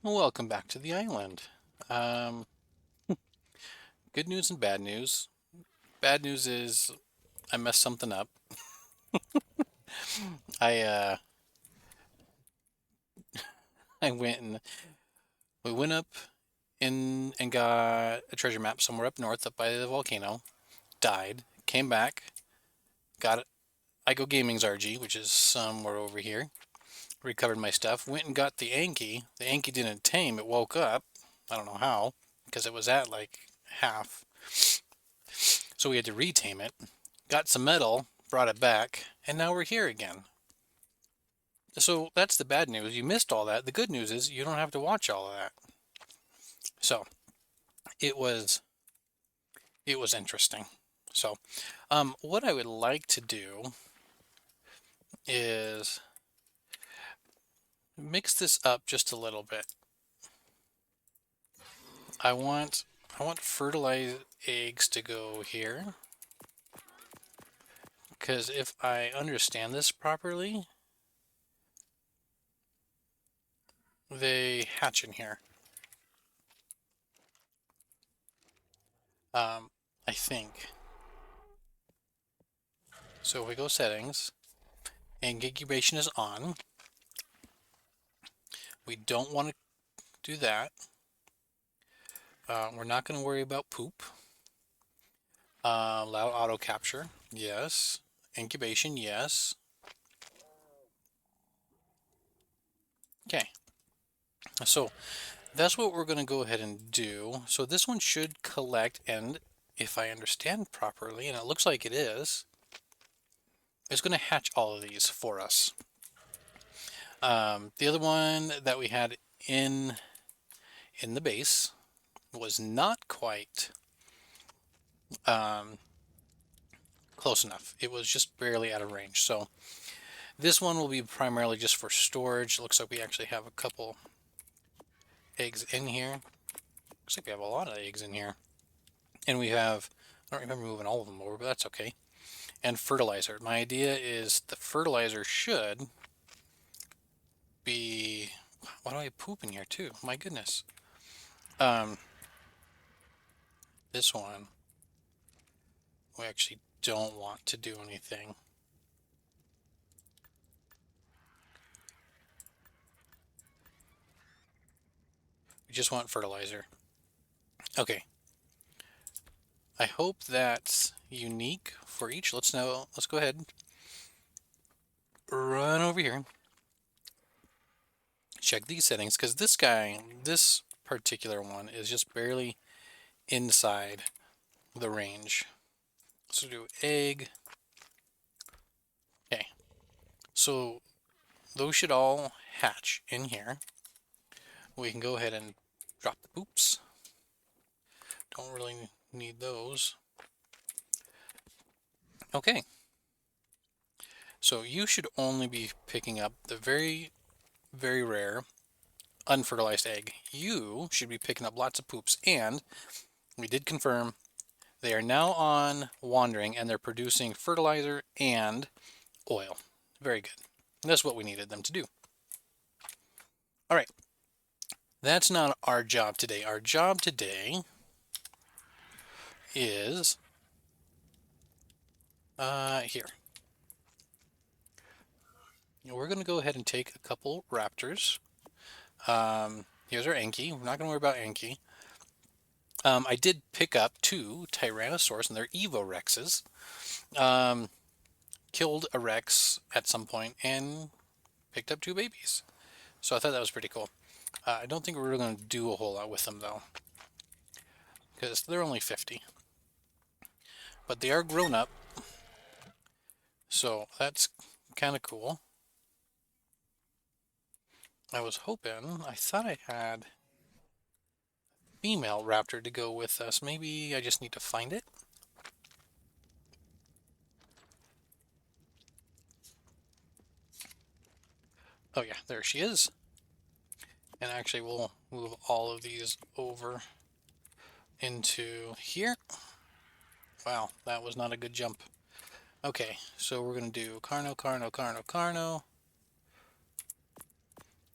Welcome back to the island. Um, Good news and bad news. Bad news is I messed something up. I uh I went and we went up in and got a treasure map somewhere up north up by the volcano. Died. Came back. Got it. I go gaming's RG, which is somewhere over here. Recovered my stuff. Went and got the Anki. The Anki didn't tame. It woke up. I don't know how, because it was at like half. So we had to retame it. Got some metal. Brought it back, and now we're here again. So that's the bad news. You missed all that. The good news is you don't have to watch all of that. So it was interesting. So what I would like to do is mix this up just a little bit. I want fertilized eggs to go here, because if I understand this properly, they hatch in here. I think. So if we go settings, and incubation is on. We don't want to do that. We're not going to worry about poop. Allow auto capture, yes. Incubation, yes. Okay, so that's what we're going to go ahead and do. So this one should collect, and if I understand properly, and it looks like it is, it's going to hatch all of these for us. The other one that we had in the base was not quite close enough. It was just barely out of range. So this one will be primarily just for storage. Looks like we actually have a couple eggs in here. Looks like we have a lot of eggs in here. And we have, I don't remember moving all of them over, but that's okay. And fertilizer. My idea is the fertilizer should be, why do I poop in here too? My goodness. This one, we actually don't want to do anything. We just want fertilizer. Okay. I hope that's unique for each. Let's go ahead, run over here, check these settings, because this particular one is just barely inside the range. So do egg. Okay, so those should all hatch in here. We can go ahead and drop the poops. Don't really need those. Okay, so you should only be picking up the very, very rare unfertilized egg. You should be picking up lots of poops, and we did confirm they are now on wandering, and they're producing fertilizer and oil. Very good. That's what we needed them to do. All right. That's not our job today. Our job today is here. We're going to go ahead and take a couple raptors. Here's our Enki. We're not going to worry about Enki. I did pick up 2 Tyrannosaurus, and they're Evorexes. Killed a Rex at some point and picked up 2 babies. So I thought that was pretty cool. I don't think we're really going to do a whole lot with them, though, because they're only 50. But they are grown up, so that's kind of cool. I thought I had a female raptor to go with us. Maybe I just need to find it. Oh yeah, there she is. And actually we'll move all of these over into here. Wow, that was not a good jump. Okay, so we're going to do Carno, Carno, Carno, Carno.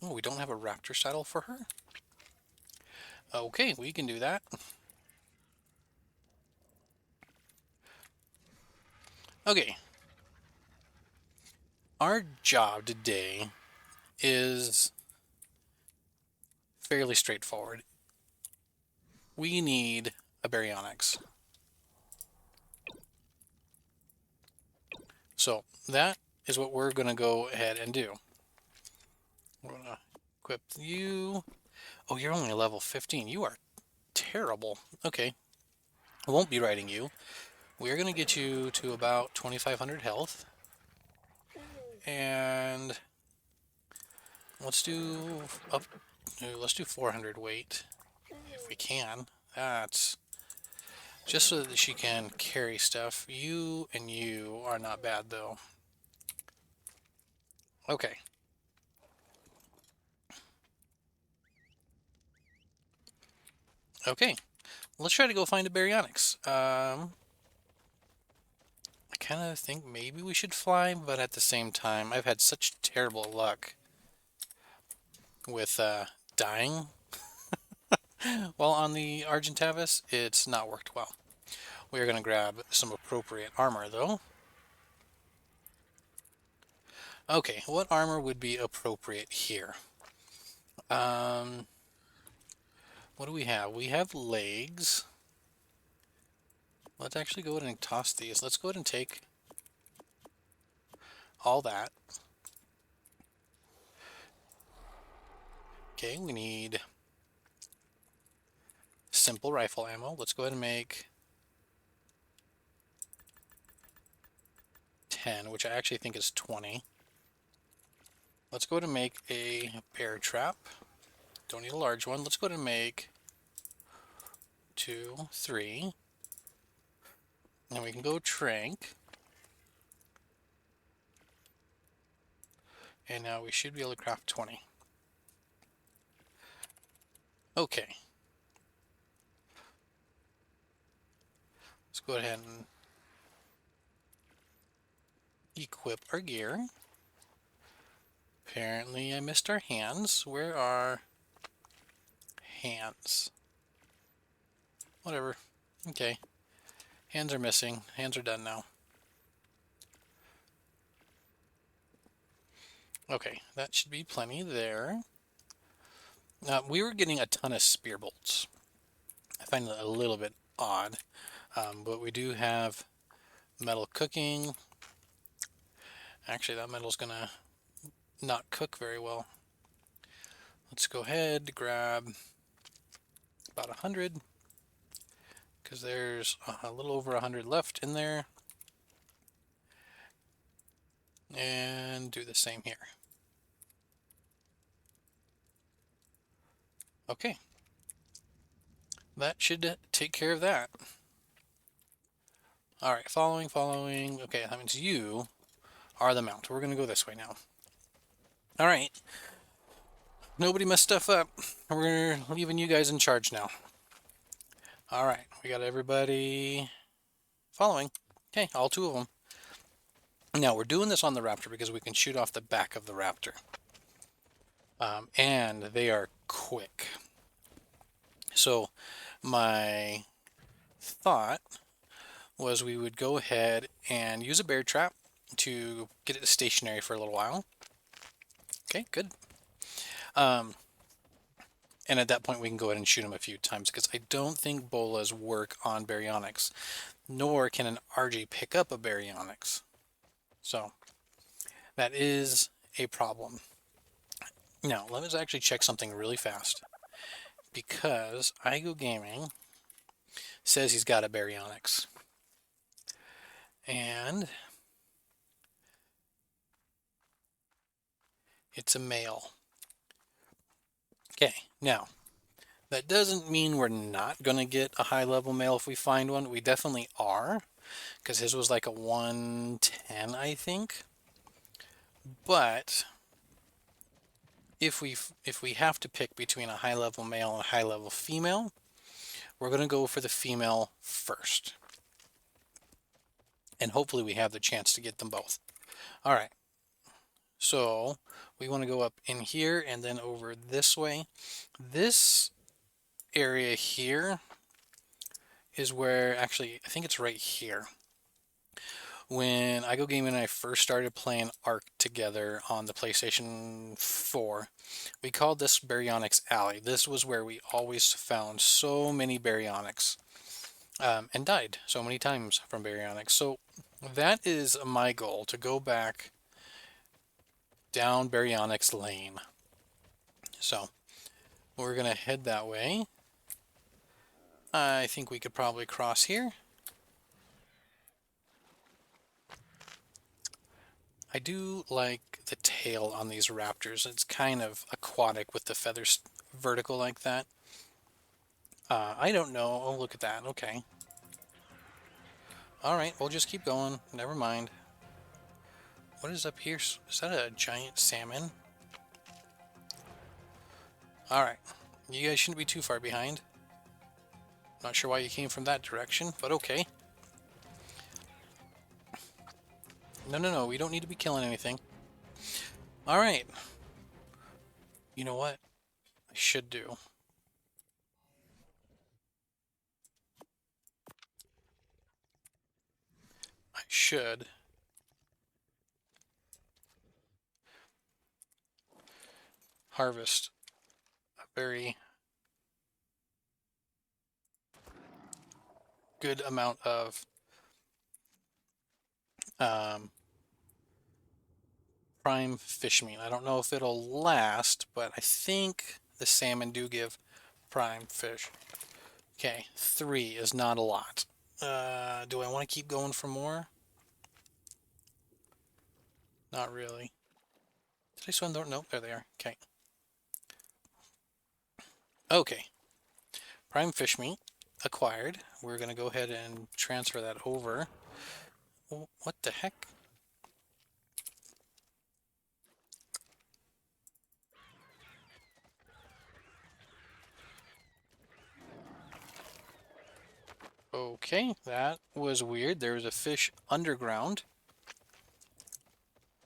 Oh, we don't have a raptor saddle for her? Okay, we can do that. Okay. Our job today is fairly straightforward. We need a baryonyx. So that is what we're going to go ahead and do. We're going to equip you. Oh, you're only level 15. You are terrible. Okay. I won't be riding you. We're going to get you to about 2,500 health. And let's do let's do 400 weight if we can. That's just so that she can carry stuff. You and you are not bad though. Okay. Okay. Let's try to go find a baryonyx. I kind of think maybe we should fly, but at the same time, I've had such terrible luck with dying while on the Argentavis. It's not worked well. We are going to grab some appropriate armor, though. Okay, what armor would be appropriate here? What do we have? We have legs. Let's actually go ahead and toss these. Let's go ahead and take all that. Okay, we need simple rifle ammo. Let's go ahead and make 10, which I actually think is 20. Let's go ahead and make a bear trap. Don't need a large one. Let's go ahead and make 2, 3. And we can go trank. And now we should be able to craft 20. Okay. Let's go ahead and equip our gear. Apparently I missed our hands. Where are hands? Whatever. Okay. Hands are missing. Hands are done now. Okay, that should be plenty there. We were getting a ton of spear bolts. I find it a little bit odd, but we do have metal cooking. Actually, that metal's gonna not cook very well. Let's go ahead, grab about 100, because there's a little over 100 left in there. And do the same here. Okay. That should take care of that. Alright, following. Okay, that means you are the mount. We're going to go this way now. Alright. Nobody messed stuff up. We're leaving you guys in charge now. Alright, we got everybody following. Okay, all 2 of them. Now, we're doing this on the Raptor because we can shoot off the back of the Raptor. And they are quick. So, my thought was we would go ahead and use a bear trap to get it stationary for a little while. Okay, good. And at that point we can go ahead and shoot him a few times, because I don't think bolas work on baryonyx, nor can an RG pick up a baryonyx. So that is a problem. Now, let us actually check something really fast, because IGO Gaming says he's got a baryonyx. And it's a male. Okay, now, that doesn't mean we're not going to get a high-level male if we find one. We definitely are, because his was like a 110, I think. But if we have to pick between a high-level male and a high-level female, we're going to go for the female first. And hopefully we have the chance to get them both. All right. So we want to go up in here and then over this way. This area here is where, actually, I think it's right here. When I Go Gaming and I first started playing Ark together on the PlayStation 4, we called this Baryonyx Alley. This was where we always found so many baryonyx, and died so many times from baryonyx. So that is my goal, to go back down baryonyx lane. So we're going to head that way. I think we could probably cross here. I do like the tail on these raptors. It's kind of aquatic with the feathers vertical like that. I don't know. Oh, look at that. Okay. Alright, we'll just keep going. Never mind. What is up here? Is that a giant salmon? Alright. You guys shouldn't be too far behind. Not sure why you came from that direction, but okay. No. We don't need to be killing anything. Alright. You know what I should do? I should harvest a very good amount of prime fish meat. I don't know if it'll last, but I think the salmon do give prime fish. Okay, 3 is not a lot. Do I want to keep going for more? Not really. Did I swim there? Nope, there they are. Okay. Okay. Prime fish meat acquired. We're going to go ahead and transfer that over. What the heck? Okay, that was weird. There was a fish underground.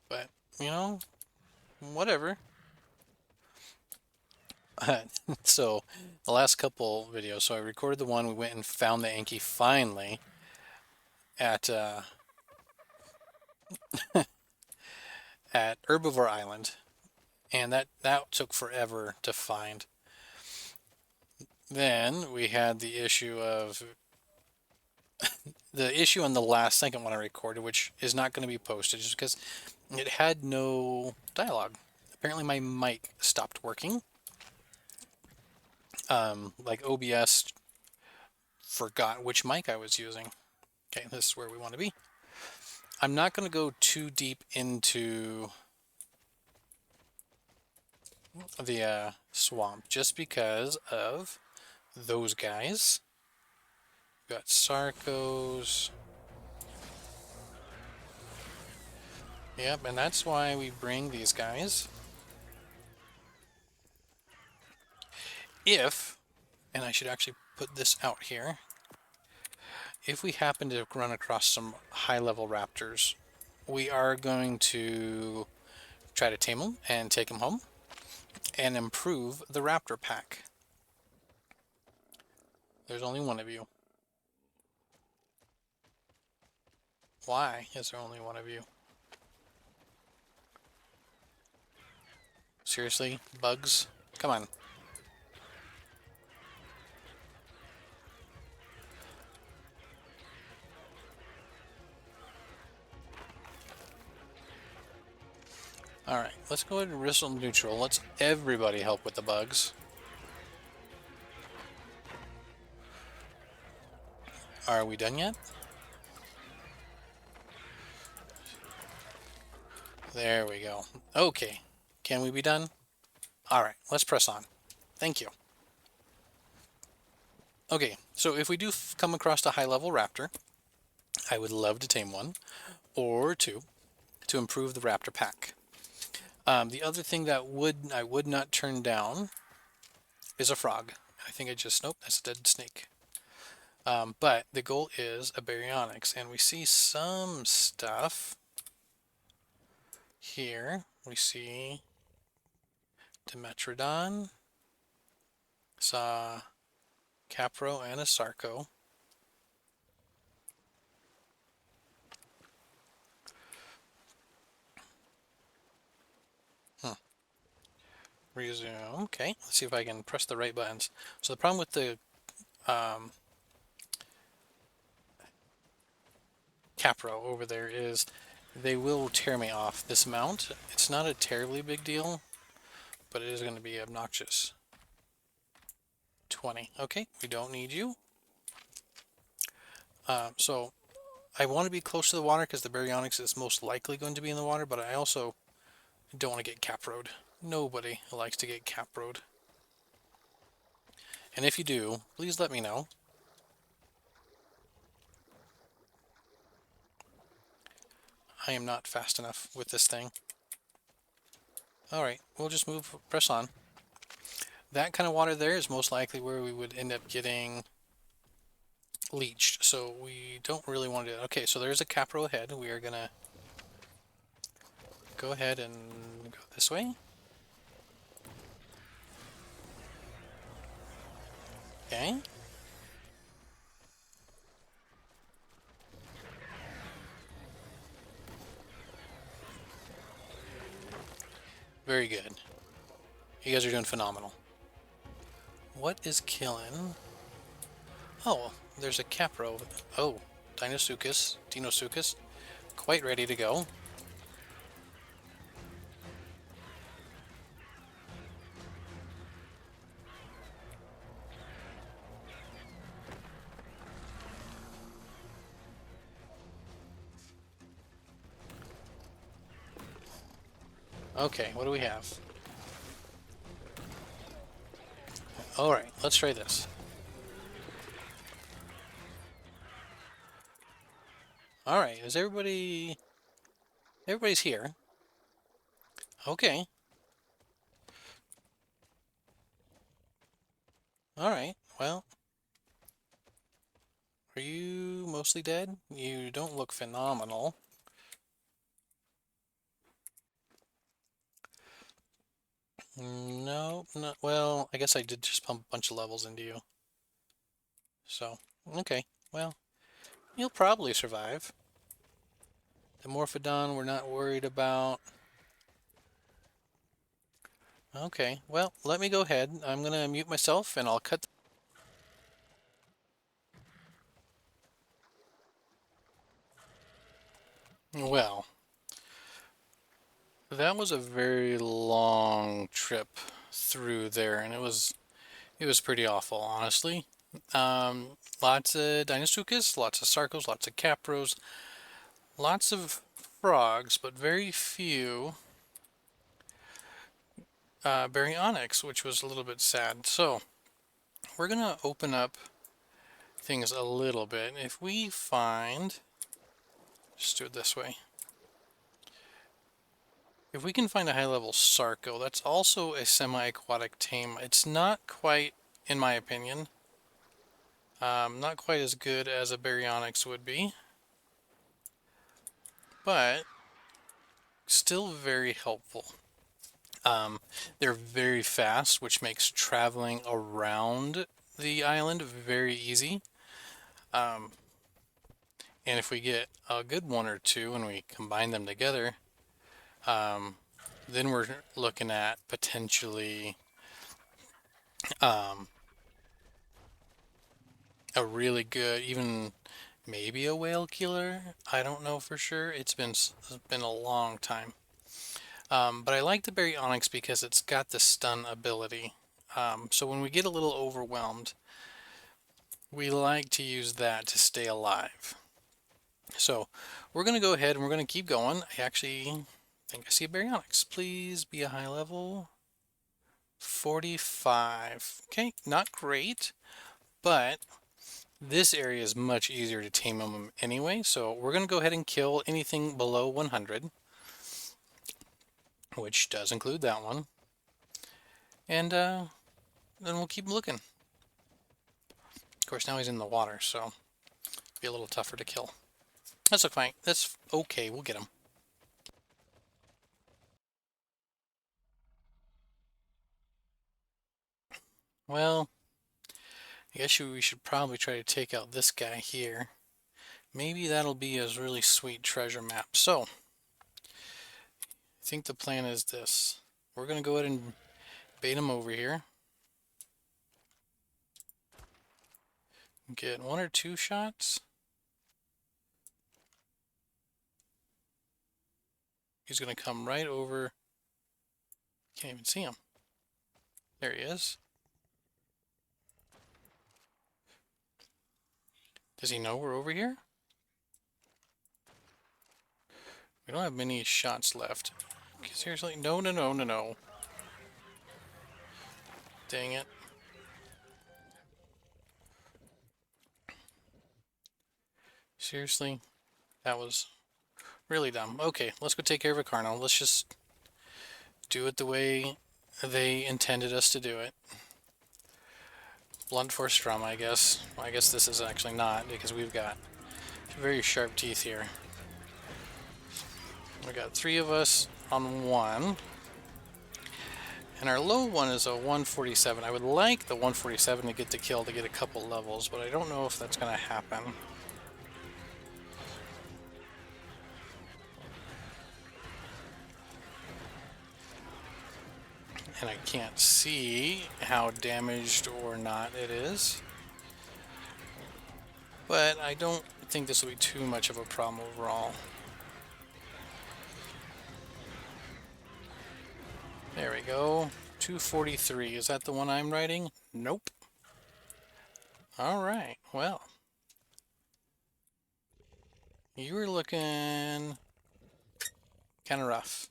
But, you know, whatever. So, the last couple videos, so I recorded the one, we went and found the Enki finally at at Herbivore Island, and that took forever to find. Then we had the issue of the issue on the last second one I recorded, which is not going to be posted just because it had no dialogue. Apparently my mic stopped working. Like OBS forgot which mic I was using. Okay, this is where we want to be. I'm not going to go too deep into the swamp just because of those guys. We've got Sarcos. Yep, and that's why we bring these guys. If, and I should actually put this out here, if we happen to run across some high-level raptors, we are going to try to tame them and take them home and improve the raptor pack. There's only one of you. Why is there only one of you? Seriously? Bugs? Come on. Alright, let's go ahead and whistle neutral. Let's everybody help with the bugs. Are we done yet? There we go. Okay. Can we be done? Alright, let's press on. Thank you. Okay, so if we do come across a high-level raptor, I would love to tame one or two to improve the raptor pack. The other thing that I would not turn down is a frog. I think I just, nope, that's a dead snake. But the goal is a baryonyx, and we see some stuff here. We see Dimetrodon. Saw Capro and a Sarco. Resume. Okay, let's see if I can press the right buttons. So the problem with the Capro over there is they will tear me off this mount. It's not a terribly big deal, but it is going to be obnoxious. 20. Okay, we don't need you. So I want to be close to the water because the baryonyx is most likely going to be in the water, but I also don't want to get caproed. Nobody likes to get caproed. And if you do, please let me know. I am not fast enough with this thing. Alright, we'll just press on. That kind of water there is most likely where we would end up getting leached, so we don't really want to do that. Okay, so there's a capro ahead. We are going to go ahead and go this way. Okay. Very good. You guys are doing phenomenal. What is killing? Oh, there's a capro. Oh, Dinosuchus, quite ready to go. Okay, what do we have? Alright, let's try this. Alright, is everybody... Everybody's here. Okay. Alright, well... Are you mostly dead? You don't look phenomenal. No, not... Well, I guess I did just pump a bunch of levels into you. So, okay, well... You'll probably survive. The Morphodon we're not worried about. Okay, well, let me go ahead. I'm going to mute myself and I'll cut. Well, that was a very long trip through there, and it was pretty awful, honestly. Lots of Dinosuchus, lots of Sarcos, lots of Capros, lots of frogs, but very few baryonyx, which was a little bit sad. So, we're going to open up things a little bit. If we find... Just do it this way. If we can find a high-level Sarco, that's also a semi-aquatic tame. It's not quite, in my opinion, not quite as good as a baryonyx would be, but still very helpful. They're very fast, which makes traveling around the island very easy. And if we get a good one or two and we combine them together, then we're looking at potentially a really good, even maybe a whale killer. I don't know for sure. It's been a long time. But I like the baryonyx because it's got the stun ability. So when we get a little overwhelmed, we like to use that to stay alive. So we're going to go ahead and we're going to keep going. I actually think I see a baryonyx. Please be a high level. 45. Okay, not great, but this area is much easier to tame them anyway. So we're going to go ahead and kill anything below 100, which does include that one. And then we'll keep looking. Of course, now he's in the water, so be a little tougher to kill. That's fine. That's okay. We'll get him. Well, I guess we should probably try to take out this guy here. Maybe that'll be a really sweet treasure map. So, I think the plan is this. We're going to go ahead and bait him over here. Get 1 or 2 shots. He's going to come right over. Can't even see him. There he is. Does he know we're over here? We don't have many shots left. Okay, seriously? No, no, no, no, no. Dang it. Seriously? That was really dumb. Okay, let's go take care of a Carno. Let's just do it the way they intended us to do it. Blunt force trauma, I guess. Well, I guess this is actually not, because we've got very sharp teeth here. We got 3 of us on 1. And our low one is a 147. I would like the 147 to get the kill to get a couple levels, but I don't know if that's going to happen. And I can't see how damaged or not it is. But I don't think this will be too much of a problem overall. There we go. 243. Is that the one I'm writing? Nope. Alright, well. You were looking kind of rough.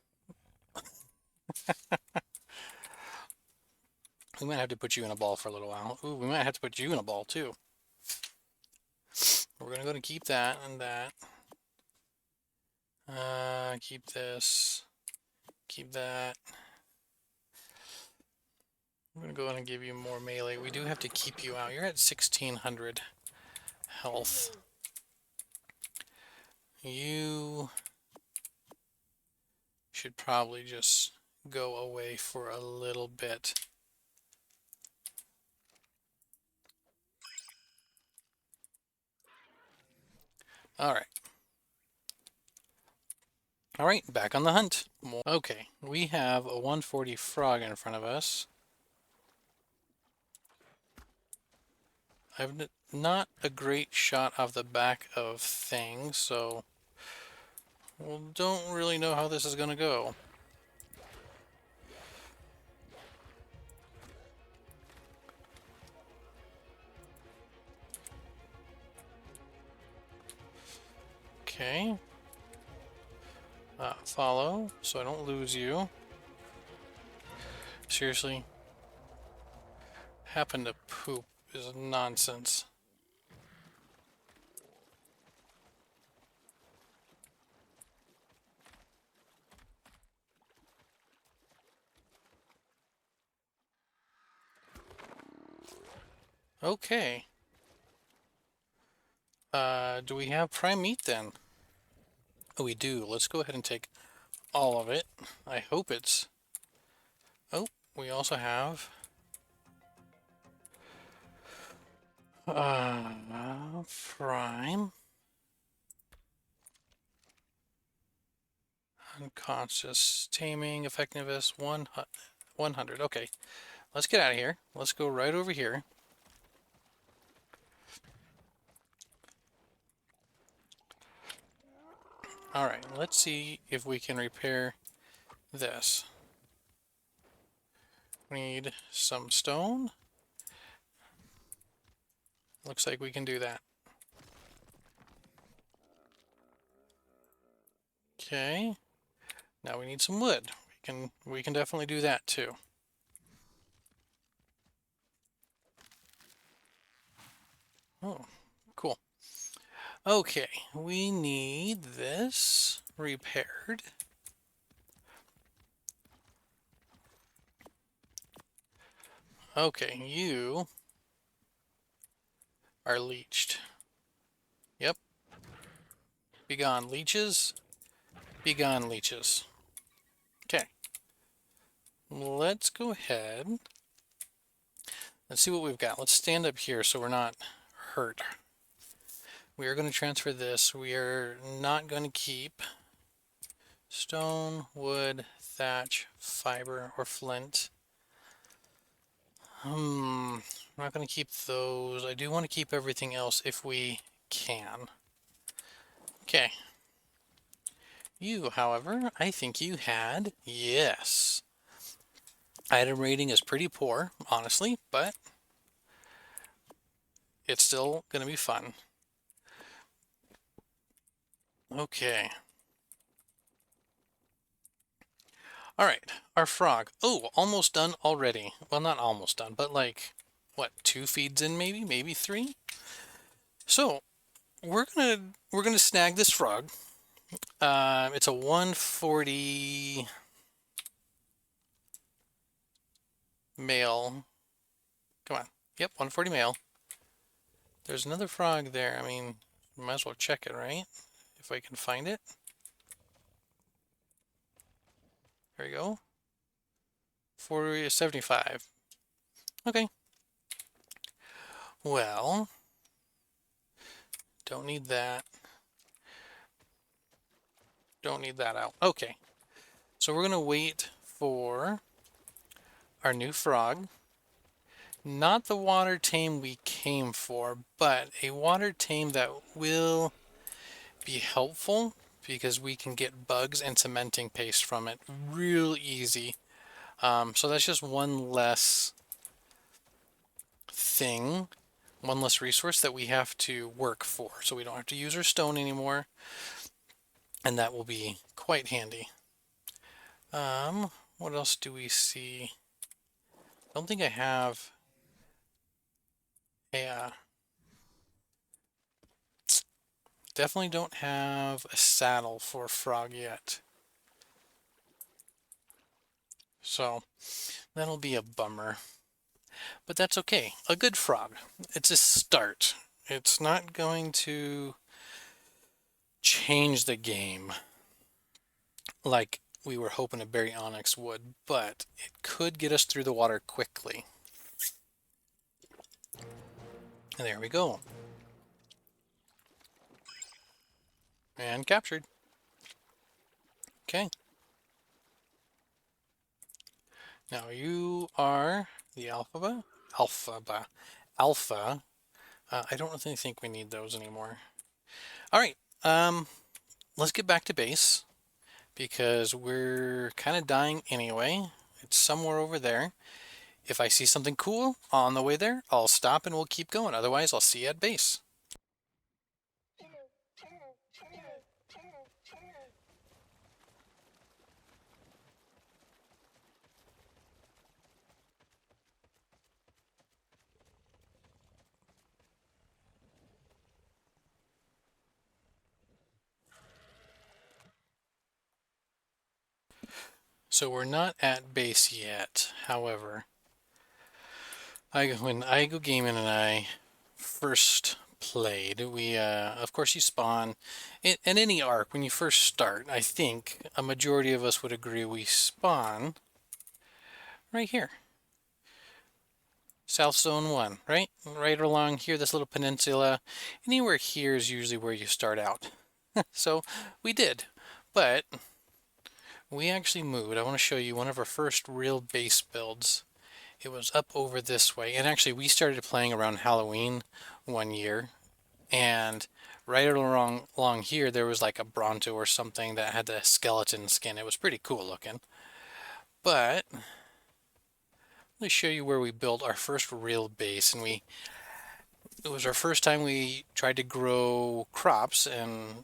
We might have to put you in a ball for a little while. Ooh, we might have to put you in a ball too. We're going to go and keep that and that. Keep this. Keep that. I'm going to go ahead and give you more melee. We do have to keep you out. You're at 1600 health. You should probably just go away for a little bit. Alright. Alright, back on the hunt. Okay, we have a 140 frog in front of us. I've not a great shot off the back of things, so we don't really know how this is going to go. Okay. Follow, so I don't lose you. Seriously? Happen to poop is nonsense. Okay. Do we have prime meat then? Oh, we do. Let's go ahead and take all of it. I hope it's... Oh, we also have... prime. Unconscious. Taming. Effectiveness 100. Okay. Let's get out of here. Let's go right over here. Alright, let's see if we can repair this. We need some stone. Looks like we can do that. Okay. Now we need some wood. We can definitely do that too. Oh, cool. Okay, we need this repaired. Okay, you are leeched. Yep. Be gone, leeches. Be gone, leeches. Okay. Let's go ahead. Let's see what we've got. Let's stand up here so we're not hurt. We are going to transfer this. We are not going to keep stone, wood, thatch, fiber, or flint. I'm not going to keep those. I do want to keep everything else if we can. Okay. You, however, I think you had, yes. Item rating is pretty poor, honestly, but it's still going to be fun. Okay. All right, our frog. Oh, almost done already. Well, not almost done, but like, what, 2 feeds in maybe? Maybe 3? So, we're gonna snag this frog. It's a 140 male. Come on. Yep, 140 male. There's another frog there. I mean, might as well check it, right? If I can find it. There we go. 75. Okay. Well, don't need that. Don't need that out. Okay. So we're going to wait for our new frog. Not the water tame we came for, but a water tame that will be helpful because we can get bugs and cementing paste from it real easy. So that's just one less thing, one less resource that we have to work for. So we don't have to use our stone anymore, and that will be quite handy. What else do we see? I don't think I have a definitely don't have a saddle for a frog yet. So that'll be a bummer. But that's okay. A good frog. It's a start. It's not going to change the game like we were hoping a baryonyx would, but it could get us through the water quickly. And there we go. And captured. Okay. Now you are the alpha. Alpha. I don't really think we need those anymore. All right. Let's get back to base because we're kind of dying anyway. It's somewhere over there. If I see something cool on the way there, I'll stop and we'll keep going. Otherwise, I'll see you at base. So we're not at base yet. However, when I go gaming and I first played, we of course you spawn in any arc when you first start. I think a majority of us would agree we spawn right here. South Zone 1, right? Right along here, this little peninsula. Anywhere here is usually where you start out. So we did, but we actually moved. I want to show you one of our first real base builds. It was up over this way, and actually we started playing around Halloween one year, and right along here there was like a Bronto or something that had the skeleton skin. It was pretty cool looking. But let me show you where we built our first real base, and it was our first time we tried to grow crops, and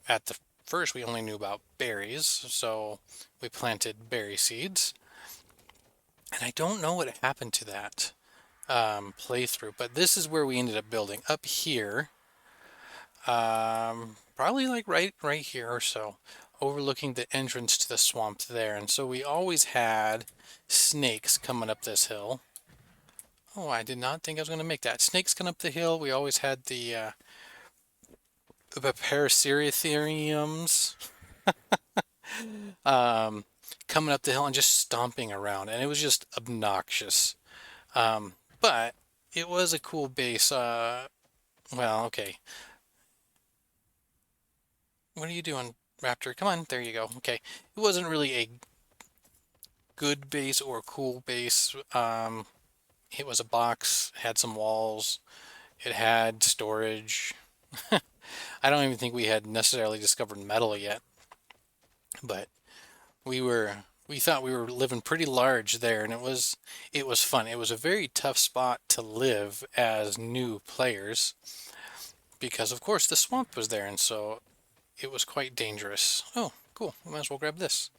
at the first we only knew about berries, so we planted berry seeds. And I don't know what happened to that playthrough, but this is where we ended up building up here. Probably like right here or so, overlooking the entrance to the swamp there. And so we always had snakes coming up this hill. Oh, I did not think I was going to make that. Snakes coming up the hill. We always had the paraceratheriums coming up the hill and just stomping around, and it was just obnoxious. But but it was a cool base. Well, okay. What are you doing, Raptor? Come on, there you go. Okay. It wasn't really a good base or cool base. It was a box, had some walls, it had storage. I don't even think we had necessarily discovered metal yet, but we thought we were living pretty large there, and it was fun. It was a very tough spot to live as new players because of course the swamp was there, and so it was quite dangerous. Oh, cool. We might as well grab this.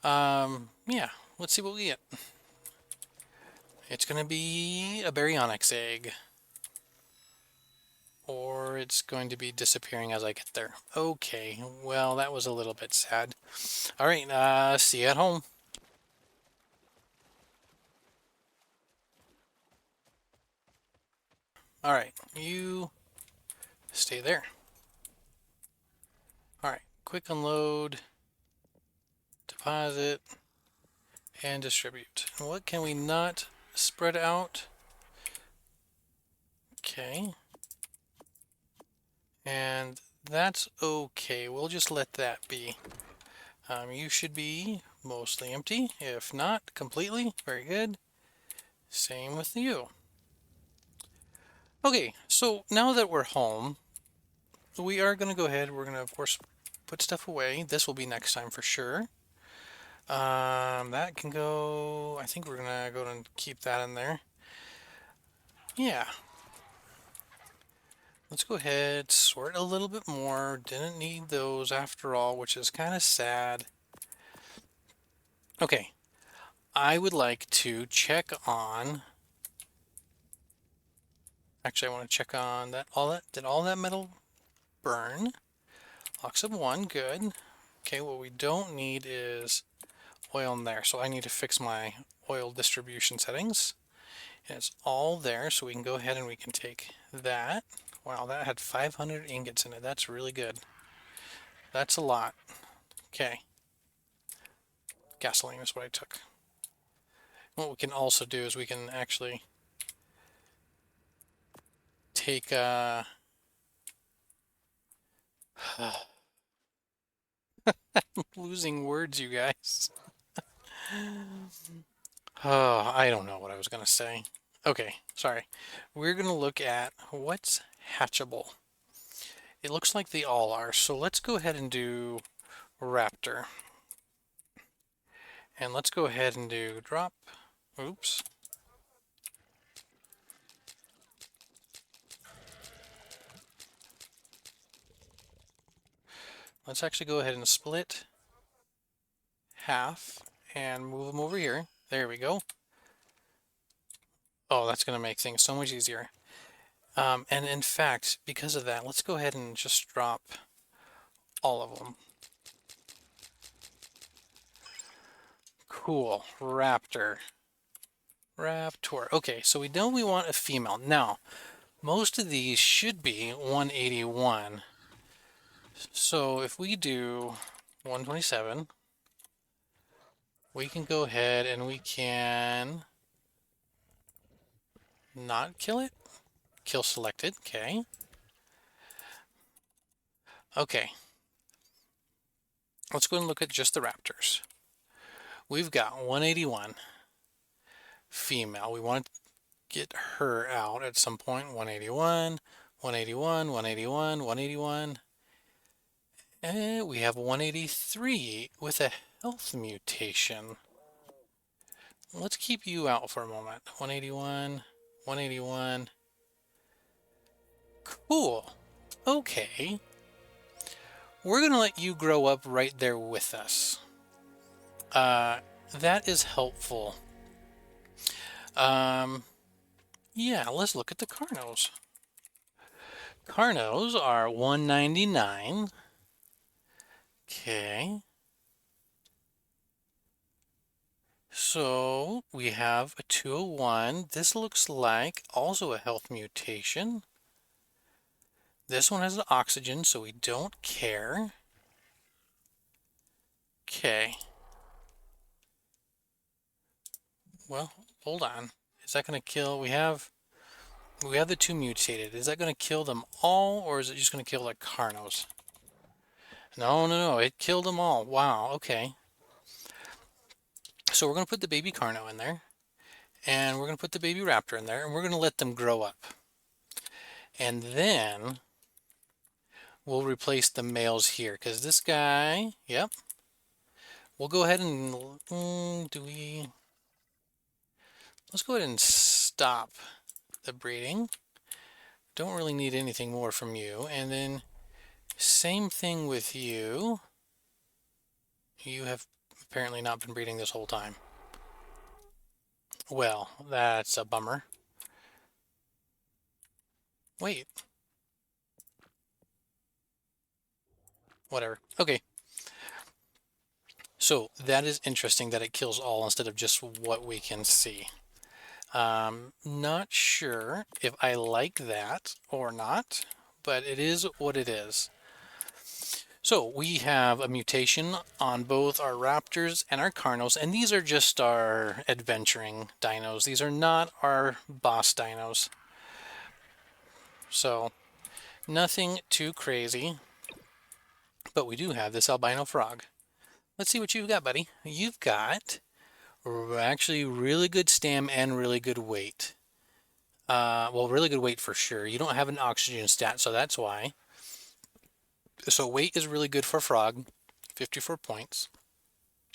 Yeah, let's see what we get. It's gonna be a baryonyx egg. Or it's going to be disappearing as I get there. Okay, well, that was a little bit sad. All right, see you at home. All right, you stay there. All right, quick unload, deposit, and distribute. What can we not spread out? Okay. And that's okay. We'll just let that be. You should be mostly empty, if not completely. Very good. Same with you. Okay, so now that we're home, we are going to go ahead. We're going to, of course, put stuff away. This will be next time for sure. That can go. I think we're going to go and keep that in there. Yeah. Let's go ahead, sort a little bit more. Didn't need those after all, which is kind of sad. Okay. I would like to check on. Actually, I want to check on that. Did all that metal burn? Oxide 1, good. Okay, what we don't need is oil in there, so I need to fix my oil distribution settings. And it's all there, so we can go ahead and we can take that. Wow, that had 500 ingots in it. That's really good. That's a lot. Okay. Gasoline is what I took. What we can also do is we can actually take losing words, you guys. Oh, I don't know what I was going to say. Okay, sorry. We're going to look at what's hatchable. It looks like they all are, so let's go ahead and do raptor. And let's go ahead and do drop. Oops. Let's actually go ahead and split half and move them over here. There we go. Oh, that's going to make things so much easier. And in fact, because of that, let's go ahead and just drop all of them. Cool. Raptor. Raptor. Okay, so we know we want a female. Now, most of these should be 181. So if we do 127, we can go ahead and we can not kill it. Kill selected. Okay. Okay. Let's go and look at just the raptors. We've got 181 female. We want to get her out at some point. 181, 181, 181, 181. And we have 183 with a health mutation. Let's keep you out for a moment. 181, 181. Cool. Okay. We're going to let you grow up right there with us. That is helpful. Yeah, let's look at the Carnos. Carnos are 199. Okay. So we have a 201. This looks like also a health mutation. This one has an oxygen, so we don't care. Okay. Well, hold on. Is that going to kill? We have the two mutated. Is that going to kill them all, or is it just going to kill the Carnos? No, no, no. It killed them all. Wow. Okay. So we're going to put the baby Carno in there, and we're going to put the baby Raptor in there, and we're going to let them grow up. And then we'll replace the males here, because this guy, yep. We'll go ahead and, let's go ahead and stop the breeding. Don't really need anything more from you. And then same thing with you. You have apparently not been breeding this whole time. Well, that's a bummer. Wait. Whatever. Okay. So that is interesting that it kills all instead of just what we can see. Not sure if I like that or not, but it is what it is. So we have a mutation on both our Raptors and our Carnos, and these are just our adventuring dinos. These are not our boss dinos. So nothing too crazy, but we do have this albino frog. Let's see what you've got, buddy. You've got actually really good stam and really good weight. Well, really good weight for sure. You don't have an oxygen stat, so that's why. So weight is really good for frog, 54 points.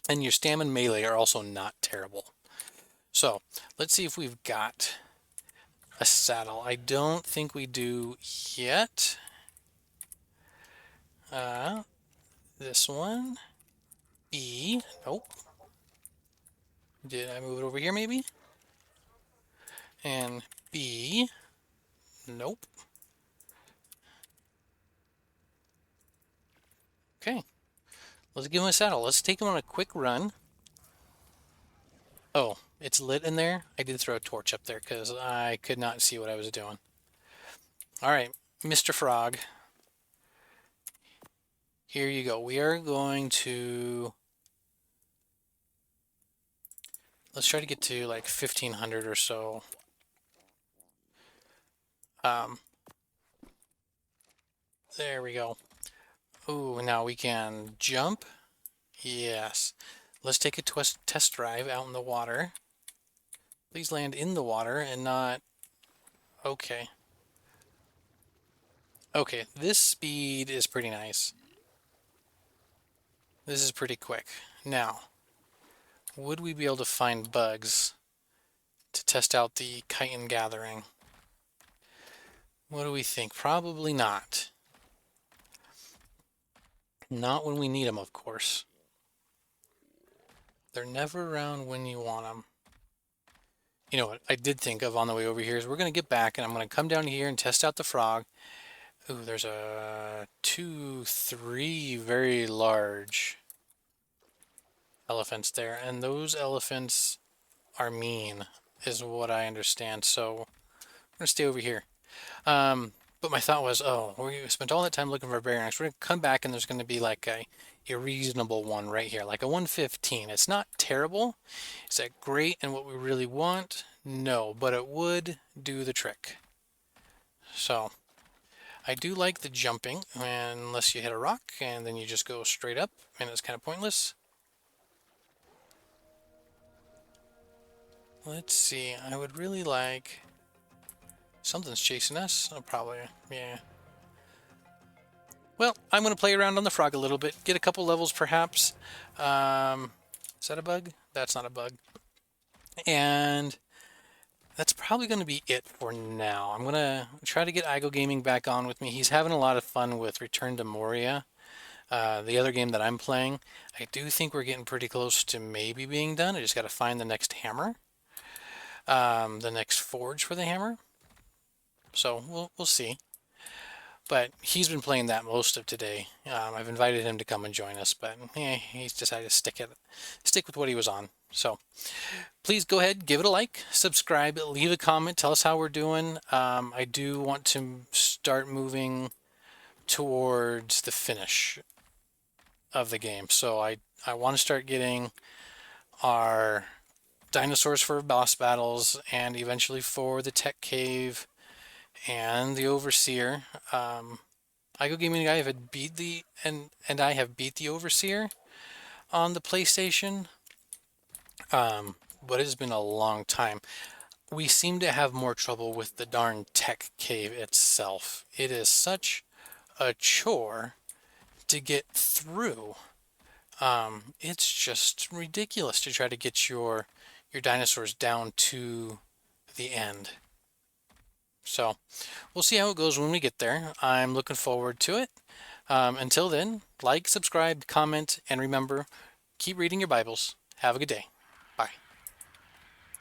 And your stam and melee are also not terrible. So let's see if we've got a saddle. I don't think we do yet. This one. E. Nope. Did I move it over here maybe? And B. Nope. Okay. Let's give him a saddle. Let's take him on a quick run. Oh, it's lit in there? I did throw a torch up there because I could not see what I was doing. Alright, Mr. Frog. Here you go. We are going to... Let's try to get to like 1,500 or so. There we go. Ooh, now we can jump. Yes. Let's take a test drive out in the water. Please land in the water and not... Okay. Okay, this speed is pretty nice. This is pretty quick. Now, would we be able to find bugs to test out the chitin gathering? What do we think? Probably not. Not when we need them, of course. They're never around when you want them. You know what I did think of on the way over here is we're going to get back and I'm going to come down here and test out the frog. Ooh, there's a 2, 3 very large elephants there. And those elephants are mean, is what I understand. So we're going to stay over here. But my thought was, oh, we spent all that time looking for a baryonyx. We're going to come back and there's going to be like a reasonable one right here, like a 115. It's not terrible. Is that great and what we really want? No, but it would do the trick. So I do like the jumping, unless you hit a rock and then you just go straight up and it's kind of pointless. Let's see, I would really like... Something's chasing us. Oh, probably, yeah. Well, I'm going to play around on the frog a little bit, get a couple levels perhaps. Is that a bug? That's not a bug. And that's probably going to be it for now. I'm going to try to get Igo Gaming back on with me. He's having a lot of fun with Return to Moria, the other game that I'm playing. I do think we're getting pretty close to maybe being done. I just got to find the next hammer, the next forge for the hammer. So we'll see. But he's been playing that most of today. I've invited him to come and join us, but he's decided to stick with what he was on. So please go ahead, give it a like, subscribe, leave a comment, tell us how we're doing. I do want to start moving towards the finish of the game. So I want to start getting our dinosaurs for boss battles, and eventually for the tech cave and the overseer. Igo Gaming and I have beat and I have beat the overseer on the PlayStation, but it has been a long time. We seem to have more trouble with the darn tech cave itself. It is such a chore to get through. It's just ridiculous to try to get your dinosaurs down to the end. So we'll see how it goes when we get there. I'm looking forward to it. Until then, like, subscribe, comment, and remember, keep reading your Bibles. Have a good day.